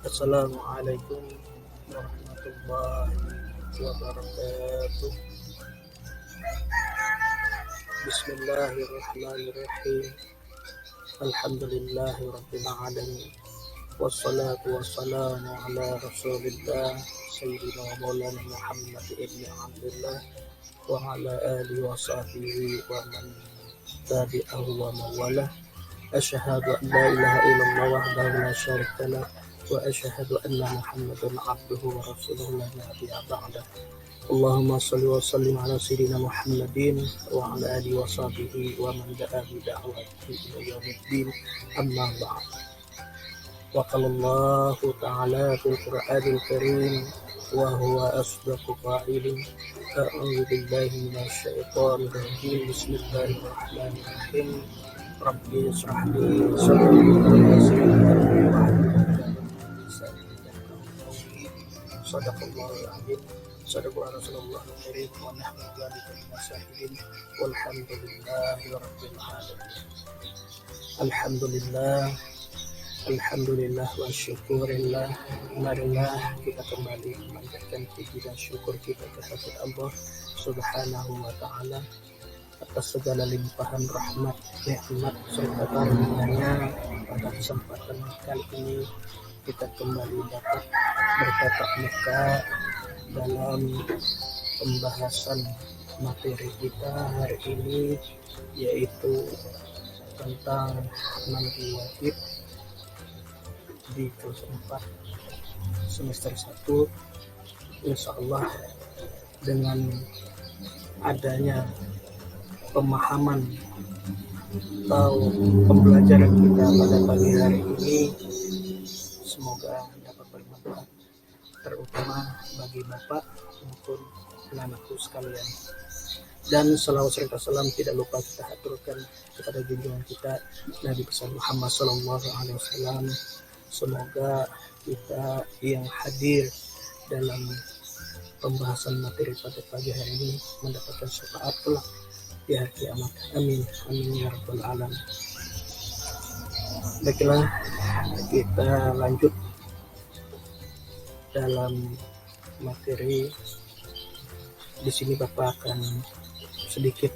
Assalamualaikum warahmatullahi wabarakatuh. Bismillahirrahmanirrahim. Alhamdulillahi rabbil alamin. Wassalatu wassalamu ala rasulillah Sayyidina wa maulana Muhammad ibn Abdullah wa ala alihi wa sahbihi wa man tabi'ahu wa mawalah. Asyhadu an la ilaha illallah wahdahu la syarika lah wa asyhadu anna Muhammadan abduhu wa rasuluhu la nabiyya ba'dah. Allahumma shalli wa sallim ala sayyidina Muhammadin wa ala alihi wa sahbihi wa man da'a bi da'watihi ila yaumiddin. Amma ba'd. Wa qala Allah ta'ala fil Qur'anil Karim wa huwa asdaqu qa'ilin. A'udzu billahi minasy syaithanir rajim. Bismillahirrahmanirrahim. Rabbi israh li sadri wa yassir li amri wahlul 'uqdatam min lisani yafqahu qawli. Shadaqallahul 'azim. Shadaqa Rasulullah karim wa nahnu dzalika minas syahidin. Walhamdulillahi rabbil alamin. Alhamdulillah wa syukurillah. Marilah kita kembali memanjatkan puji dan syukur kita kehadirat Allah Subhanahu wa taala atas segala limpahan rahmat, nikmat serta karunia-Nya. Pada kesempatan kali ini kita kembali dapat bertatap muka dalam pembahasan materi kita hari ini, yaitu tentang mandi wajib di kelas 4 semester 1. Insyaallah dengan adanya pemahaman atau pembelajaran kita pada pagi hari ini, semoga dapat bermanfaat, terutama bagi Bapak maupun anak-anakku sekalian. Dan salawat serta salam tidak lupa kita haturkan kepada junjungan kita Nabi besar Muhammad SAW. Semoga kita yang hadir dalam pembahasan materi pada pagi hari ini mendapatkan syafaat kelak di hari kiamat. Amin amin ya rabbal alamin. Baiklah, kita lanjut dalam materi. Di sini Bapak akan sedikit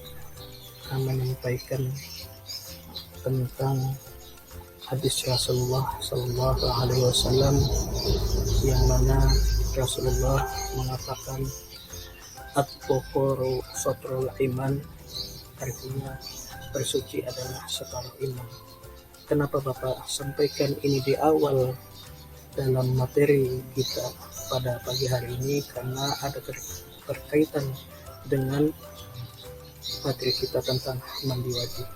menyampaikan tentang hadis Rasulullah Sallallahu Alaihi Wasallam, yang mana Rasulullah mengatakan at-tuhuru satrul iman, artinya bersuci adalah separuh iman. Kenapa Bapak sampaikan ini di awal dalam materi kita pada pagi hari ini? Karena ada berkaitan dengan materi kita tentang mandi wajib.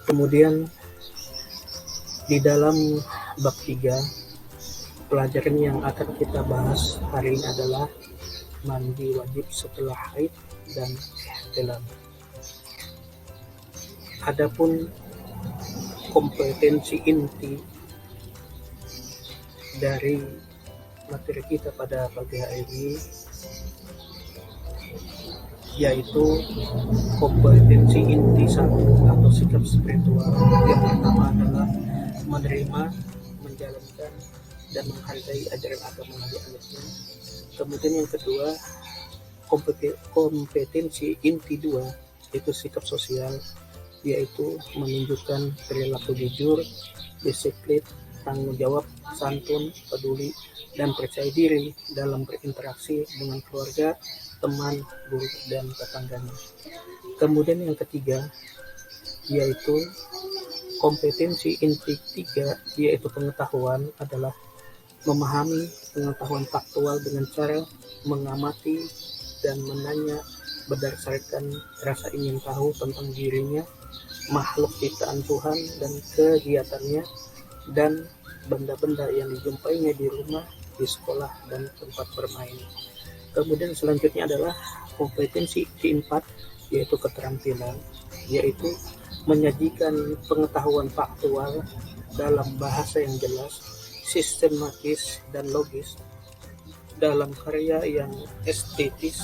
Kemudian di dalam bab 3, pelajaran yang akan kita bahas hari ini adalah mandi wajib setelah haid dan ihtilam. Adapun kompetensi inti dari materi kita pada pagi hari ini, yaitu kompetensi inti 1 atau sikap spiritual. Yang pertama adalah menerima, menjalankan, dan menghargai ajaran agama Nabi Alaihi. Kemudian yang kedua, kompetensi inti 2, yaitu sikap sosial, yaitu menunjukkan perilaku jujur, disiplin, tanggung jawab, santun, peduli, dan percaya diri dalam berinteraksi dengan keluarga, teman, guru, dan tetangganya. Kemudian yang ketiga, yaitu kompetensi inti 3, yaitu pengetahuan, adalah memahami pengetahuan faktual dengan cara mengamati dan menanya berdasarkan rasa ingin tahu tentang dirinya, makhluk ciptaan Tuhan dan kegiatannya, dan benda-benda yang dijumpainya di rumah, di sekolah, dan tempat bermain. Kemudian selanjutnya adalah kompetensi inti 4, yaitu keterampilan, yaitu menyajikan pengetahuan faktual dalam bahasa yang jelas, sistematis, dan logis, dalam karya yang estetis,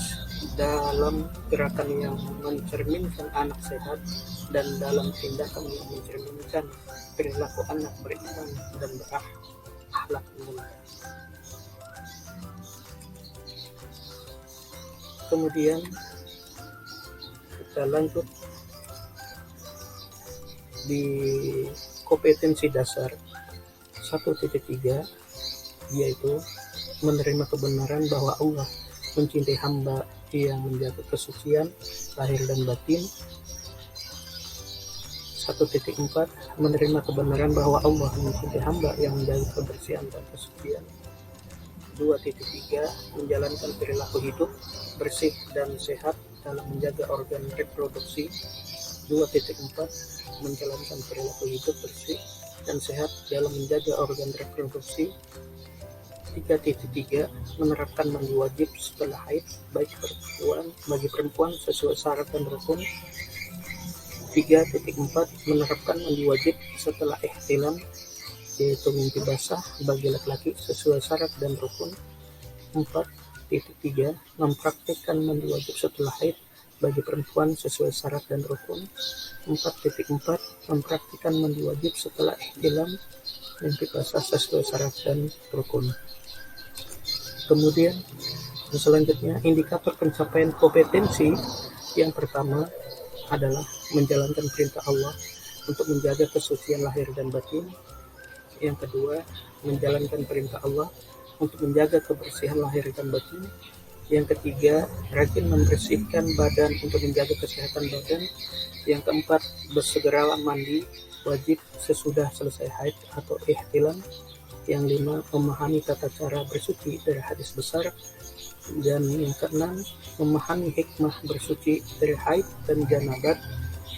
dalam gerakan yang mencerminkan anak sehat, dan dalam tindakan yang mencerminkan perilaku anak beriman dan berakhlak. akhlak mulia. Kemudian kita lanjut di kompetensi dasar 1.3, yaitu menerima kebenaran bahwa Allah mencintai hamba yang menjaga kesucian lahir dan batin. 1.4, menerima kebenaran bahwa Allah mencintai hamba yang menjaga kebersihan dan kesucian. 2.3, menjalankan perilaku hidup bersih dan sehat dalam menjaga organ reproduksi. 2.4, menjalankan perilaku hidup bersih dan sehat dalam menjaga organ reproduksi. 3.3, menerapkan mandi wajib setelah haid bagi perempuan sesuai syarat dan rukun. 3.4, menerapkan mandi wajib setelah ihtilam, yaitu mimpi basah bagi laki-laki sesuai syarat dan rukun. 4.3, mempraktikkan mandi wajib setelah haid bagi perempuan sesuai syarat dan rukun. 4.4, mempraktikkan mandi wajib setelah ihtilam, mimpi basah sesuai syarat dan rukun. Kemudian selanjutnya, indikator pencapaian kompetensi yang pertama adalah menjalankan perintah Allah untuk menjaga kesucian lahir dan batin. Yang kedua, menjalankan perintah Allah untuk menjaga kebersihan lahir dan batin. Yang ketiga, rajin membersihkan badan untuk menjaga kesehatan badan. Yang keempat, bersegera mandi wajib sesudah selesai haid atau ihtilam. Yang lima, memahami tata cara bersuci dari hadis besar. Dan yang keenam, memahami hikmah bersuci dari haid dan janabat.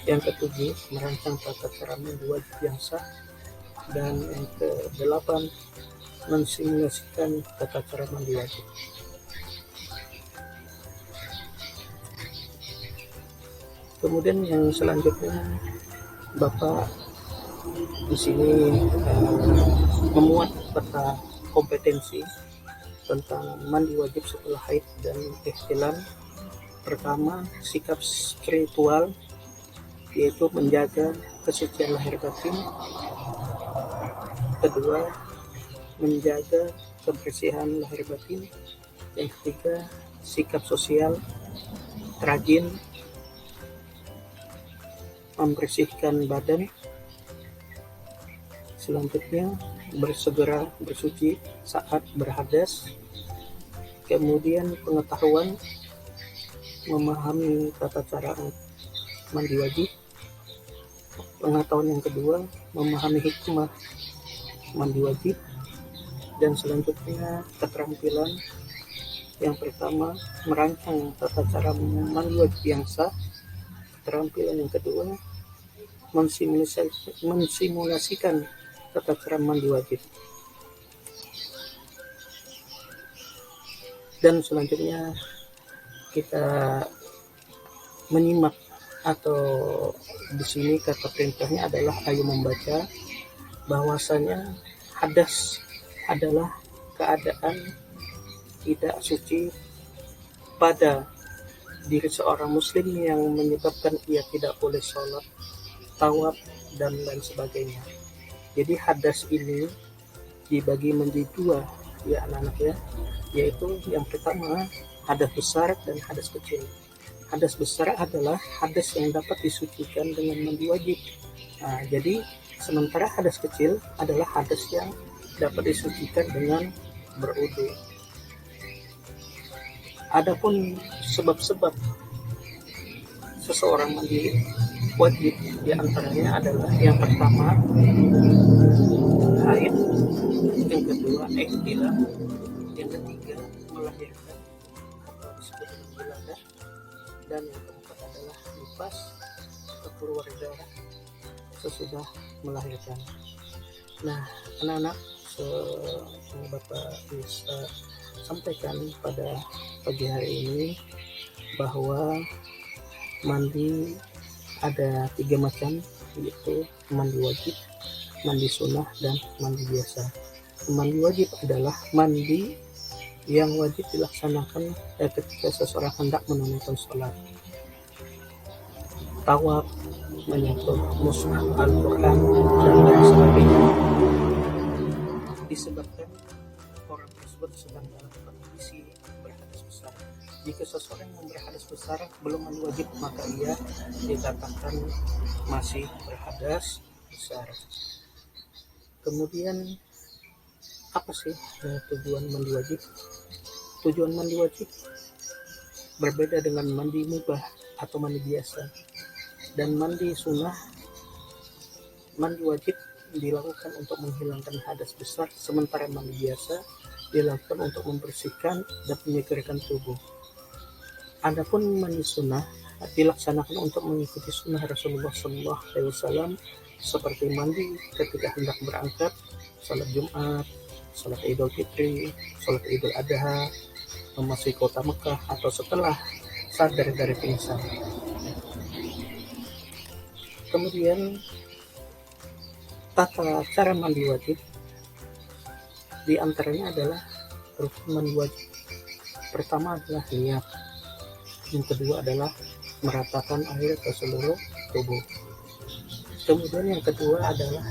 Yang ketujuh, merancang tata cara mandi wajib yang sah. Dan yang kedelapan, mensimulasikan tata cara mandi wajib. Kemudian yang selanjutnya, Bapak di sini memuat peta kompetensi tentang mandi wajib setelah haid dan ihtilam. Pertama, sikap spiritual, yaitu menjaga kesucian lahir batin. Kedua, menjaga kebersihan lahir batin. Yang ketiga, sikap sosial, rajin membersihkan badan. Selanjutnya, bersegera bersuci saat berhadas. Kemudian pengetahuan, memahami tata cara mandi wajib. Pengetahuan yang kedua, memahami hikmah mandi wajib. Dan selanjutnya, keterampilan. Yang pertama, merancang tata cara mandi wajib yang sah. Keterampilan yang kedua, mensimulasikan tata cara mandi wajib. Dan selanjutnya kita menyimak, atau di sini kata perintahnya adalah ayo membaca, bahwasanya hadas adalah keadaan tidak suci pada diri seorang muslim yang menyebabkan ia tidak boleh sholat, tawaf, dan lain sebagainya. Jadi hadas ini dibagi menjadi dua, ya anak-anak ya, yaitu yang pertama hadas besar dan hadas kecil. Hadas besar adalah hadas yang dapat disucikan dengan mandi wajib. Nah, jadi sementara hadas kecil adalah hadas yang dapat disucikan dengan berwudu. Adapun sebab-sebab seseorang mandi wajib diantaranya adalah yang pertama haid, yang kedua ihtilam, yang ketiga melahirkan atau disebut dengan wiladah, dan yang keempat adalah nifas atau keluar darah sesudah melahirkan. Nah, anak-anak, yang Bapak bisa sampaikan pada pagi hari ini bahwa mandi ada 3 macam, yaitu mandi wajib, mandi sunnah, dan mandi biasa. Mandi wajib adalah mandi yang wajib dilaksanakan ketika seseorang hendak menunaikan sholat, tawaf, menyentuh mushaf Al-Quran, dan lain sebagainya. Di disebabkan orang tersebut sedang dalam kondisi berhadas besar. Jika seseorang yang berhadas besar belum mandi wajib, maka ia dikatakan masih berhadas besar. Kemudian apa sih tujuan mandi wajib? Tujuan mandi wajib berbeda dengan mandi mubah atau mandi biasa. Dan mandi sunnah, mandi wajib dilakukan untuk menghilangkan hadas besar, sementara mandi biasa dilakukan untuk membersihkan dan menyegarkan tubuh. Adapun mandi sunnah dilaksanakan untuk mengikuti sunnah Rasulullah SAW, seperti mandi ketika hendak berangkat, salat Jumat, salat Idul Fitri, salat Idul Adha, memasuki kota Mekah, atau setelah sadar dari pingsan. Kemudian tata cara mandi wajib di antaranya adalah rukun mandi wajib. Pertama adalah niat, yang kedua adalah meratakan air ke seluruh tubuh. Kemudian yang kedua adalah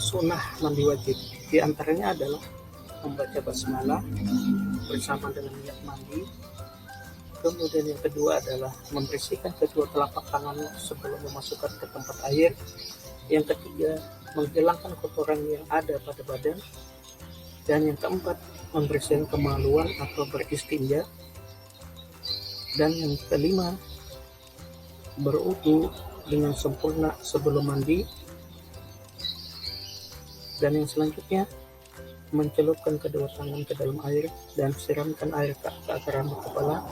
sunnah mandi wajib, di antaranya adalah membaca basmalah bersama dengan niat mandi. Kemudian yang kedua adalah membersihkan kedua telapak tangan sebelum memasukkan ke tempat air. Yang ketiga, menghilangkan kotoran yang ada pada badan. Dan yang keempat, membersihkan kemaluan atau beristinja. Dan yang kelima, berwudu dengan sempurna sebelum mandi. Dan yang selanjutnya, mencelupkan kedua tangan ke dalam air dan siramkan air ke akar rambut kepala.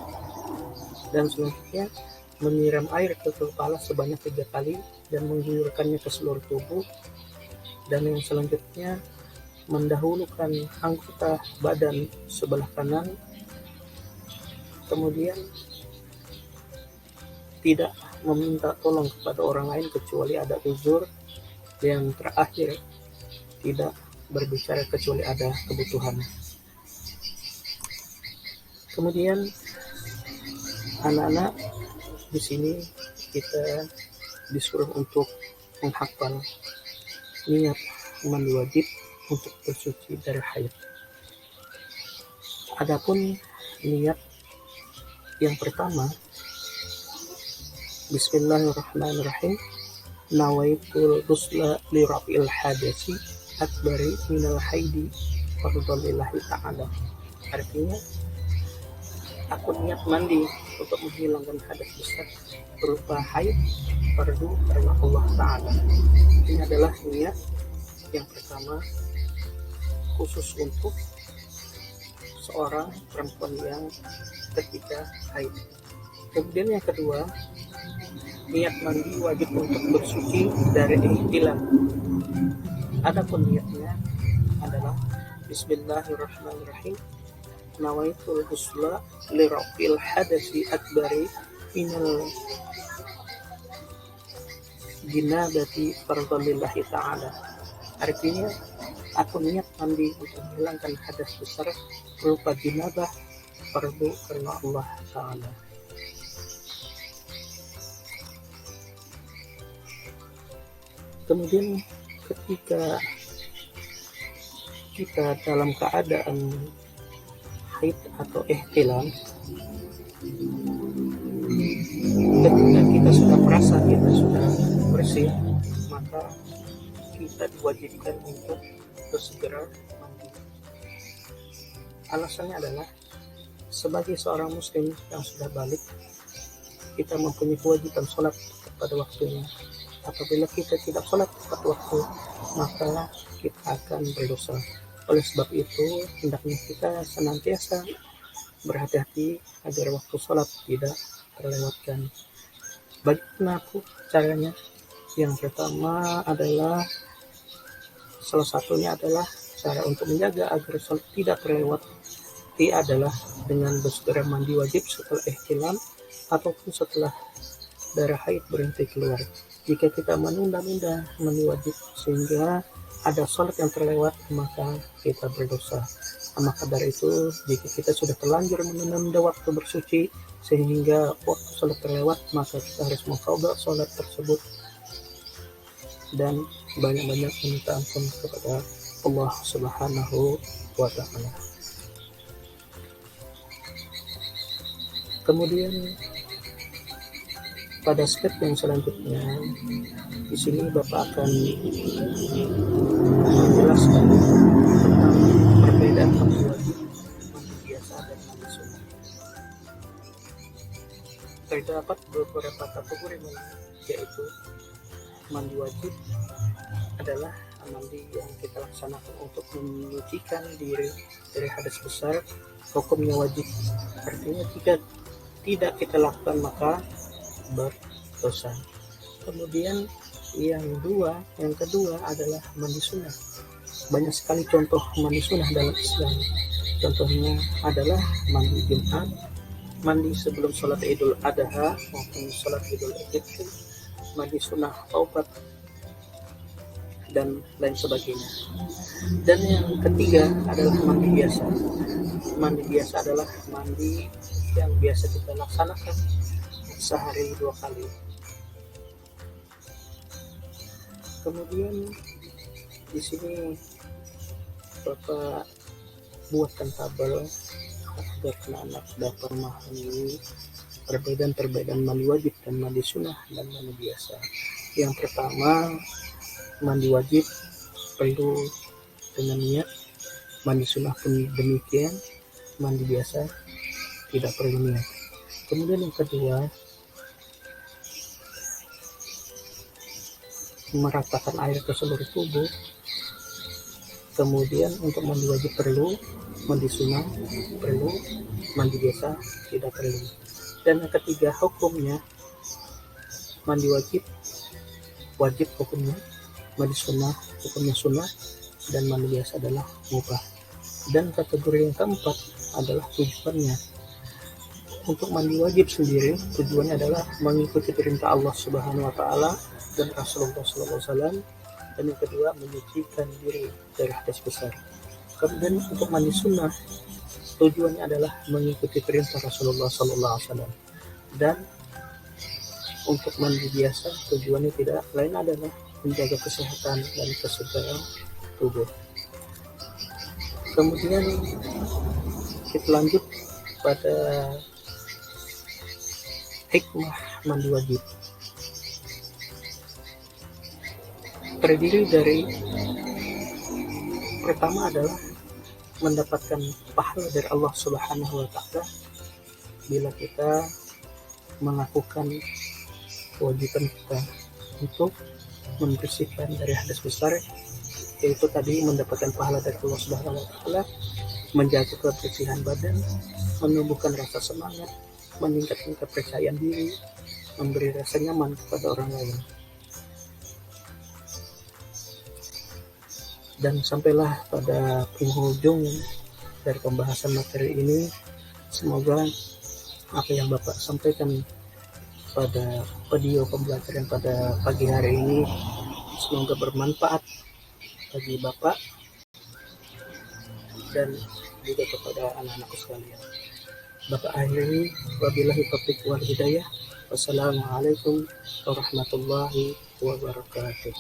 Dan selanjutnya, menyiram air ke kepala sebanyak 3 kali dan mengguyurkannya ke seluruh tubuh. Dan yang selanjutnya, mendahulukan anggota badan sebelah kanan, kemudian tidak meminta tolong kepada orang lain kecuali ada uzur. Yang terakhir, tidak berbicara kecuali ada kebutuhan. Kemudian anak-anak, di sini kita disuruh untuk menghafal niat mandi wajib untuk bersuci dari haid. Adapun niat yang pertama, Bismillahirrahmanirrahim, nawaitul ghusla li raf'il hadasi akbari minal haidi fardhalillahi ta'ala. Artinya, aku niat mandi untuk menghilangkan hadas besar berupa haid fardu karena Allah Ta'ala. Ini adalah niat yang pertama khusus untuk seorang perempuan yang ketika haid. Kemudian yang kedua, niat mandi wajib untuk bersuci dari ihtilam. Adapun niatnya adalah Bismillahirrahmanirrahim, nawaitul ghusla li raf'il hadasi akbari minal jinabati fardhalillahi ta'ala. Artinya, aku niat mandi untuk menghilangkan hadas besar berupa jinabah fardu karena Allah Ta'ala. Kemudian ketika kita dalam keadaan haid atau ihtilam, ketika kita sudah merasa kita sudah bersih, maka kita diwajibkan untuk bersegera mandi. Alasannya adalah sebagai seorang muslim yang sudah balik, kita mempunyai kewajiban sholat pada waktunya. Apabila kita tidak sholat tepat waktu, maka kita akan berdosa. Oleh sebab itu, hendaknya kita senantiasa berhati-hati agar waktu sholat tidak terlewatkan. Bagaimana caranya? Yang pertama adalah, salah satunya adalah cara untuk menjaga agar sholat tidak terlewati adalah dengan bersegera mandi wajib setelah ihtilam ataupun setelah darah haid berhenti keluar. Jika kita menunda-nunda mandi wajib sehingga ada sholat yang terlewat, maka kita berdosa. Maka dari itu, jika kita sudah terlanjur menunda waktu bersuci sehingga waktu sholat terlewat, maka kita harus mengqadha sholat tersebut dan banyak-banyak meminta ampun kepada Allah Subhanahu wa Ta'ala. Kemudian pada step yang selanjutnya, di sini Bapak akan menjelaskan tentang perbedaan mandi wajib, mandi biasa, dan mandi sunnah. Terdapat beberapa kategori mandi, yaitu mandi wajib adalah mandi yang kita laksanakan untuk menyucikan diri dari hadas besar, hukumnya wajib. Artinya jika tidak kita lakukan maka berdosa. Kemudian yang kedua adalah mandi sunnah. Banyak sekali contoh mandi sunnah dalam Islam. Contohnya adalah mandi Jumat, mandi sebelum sholat Idul Adha maupun sholat Idul Fitri, mandi sunnah taubat, dan lain sebagainya. Dan yang ketiga adalah mandi biasa. Mandi biasa adalah mandi yang biasa kita laksanakan sehari 2 kali. Kemudian di sini Bapak buatkan tabel agar anak dapat memahami perbedaan mandi wajib dan mandi sunnah dan mandi biasa. Yang pertama, mandi wajib perlu dengan niat, mandi sunnah pun demikian, mandi biasa tidak perlu niat. Kemudian yang kedua, meratakan air ke seluruh tubuh. Kemudian untuk mandi wajib perlu, mandi sunnah perlu, mandi biasa tidak perlu. Dan yang ketiga, hukumnya mandi wajib hukumnya, mandi sunnah hukumnya sunnah, dan mandi biasa adalah mubah. Dan kategori yang keempat adalah tujuannya. Untuk mandi wajib sendiri tujuannya adalah mengikuti perintah Allah Subhanahu wa Ta'ala dan Rasulullah SAW. Dan yang kedua, menyucikan diri dari hadas besar. Kemudian untuk mandi sunnah tujuannya adalah mengikuti perintah Rasulullah SAW. Dan untuk mandi biasa tujuannya tidak lain adalah menjaga kesehatan dan kesegaran tubuh. Kemudian kita lanjut pada hikmah mandi wajib. Terdiri dari pertama adalah mendapatkan pahala dari Allah Subhanahu wa Ta'ala bila kita melakukan kewajiban kita untuk membersihkan dari hadas besar, yaitu tadi mendapatkan pahala dari Allah Subhanahu wa Ta'ala, menjaga kebersihan badan, menumbuhkan rasa semangat, meningkatkan kepercayaan diri, memberi rasa nyaman kepada orang lain. Dan sampailah pada penghujung dari pembahasan materi ini. Semoga apa yang Bapak sampaikan pada video pembelajaran pada pagi hari ini semoga bermanfaat bagi Bapak dan juga kepada anak-anakku sekalian. Bapak akhiri, wabillahi taufiq wal hidayah. Wassalamualaikum warahmatullahi wabarakatuh.